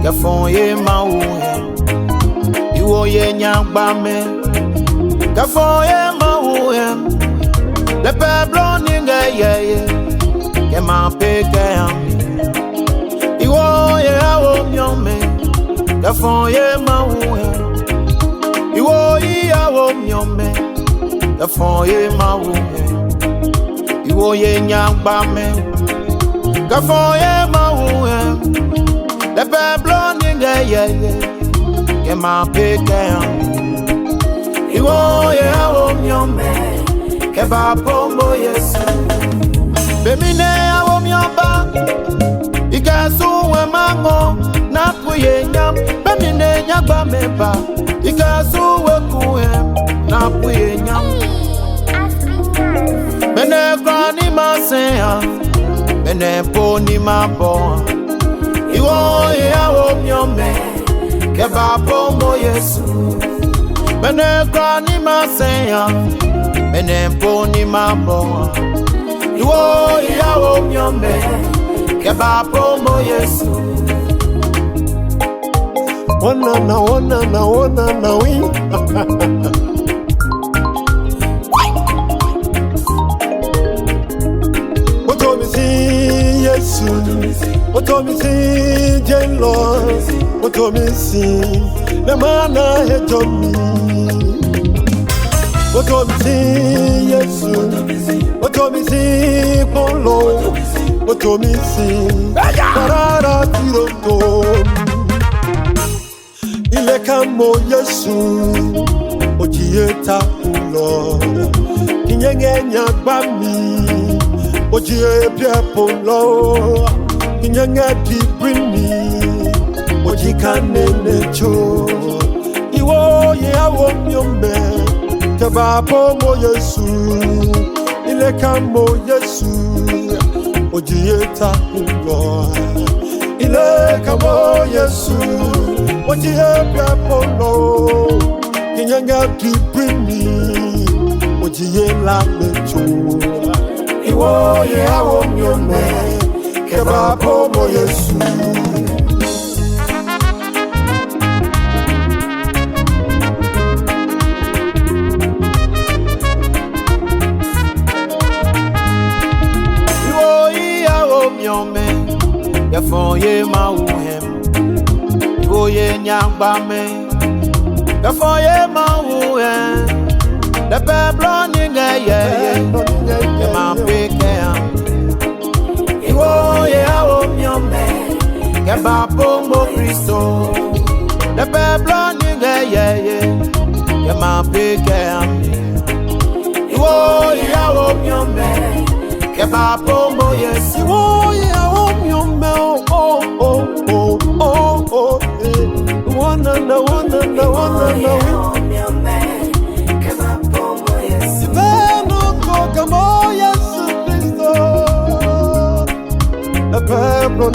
Kafonye mawu Iwo ye nyagba me Kafonye mawu Le peblo ninge ye Ke ma peke ami Iwo ye hawomiɔ me Kafonye mawu Iwo ye hawomiɔ me Kafonye mawu Iwo ye nyagba me Kafonye mawu Le peblo ninge ye Ke ma peke ami Iwo ye hawomiɔ me Ke ba pombo Yesu Bemine hawomiɔ ba Ikasu we mango Na puye nyam Bemine nyagba me ba Ikasu we kuhem Na puye nyam Bene krani masenya Bene poni mabo Iwo ye hawomiɔ me Ke ba pombo Yesu Bene krani masenya Bene poni mabo Iwo ye hawomiɔ me Ke ba pombo Yesu Ona na we Oto mi si Yesu Oto mi si Jelo Oto mi si Le mana hejo mi Oto mi si Yesu Oto mi si Polo Oto mi si Tarara tiroto Ile kamo Yesu Ojieta ulo Kinyenge nyagba mi Ojie piepo lo Kinyenge dibri mi Ojikane necho Iwo ye hawomiɔ me Ke ba pombo Yesu Ile kamo Yesu Ojieta ulo Ile kamo Yesu Ojie piepo lo Kinyenge dibri mi Ojie la necho Iwo ye hawomiɔ me Ke ba pombo Yesu Iwo ye hawomiɔ me Kafonye mawu Iwo ye nyagba me Kafonye mawu Le peblo ninge ye Ke ma peke ami Iwo ye hawomiɔ me Ke ba pombo Kristo Le peblo ninge ye Ke ma peke ami Iwo ye hawomiɔ me Ke ba pombo Yesu Iwo ye hawomiɔ me Wana Veno kogamo Yesu Kristo Le peblo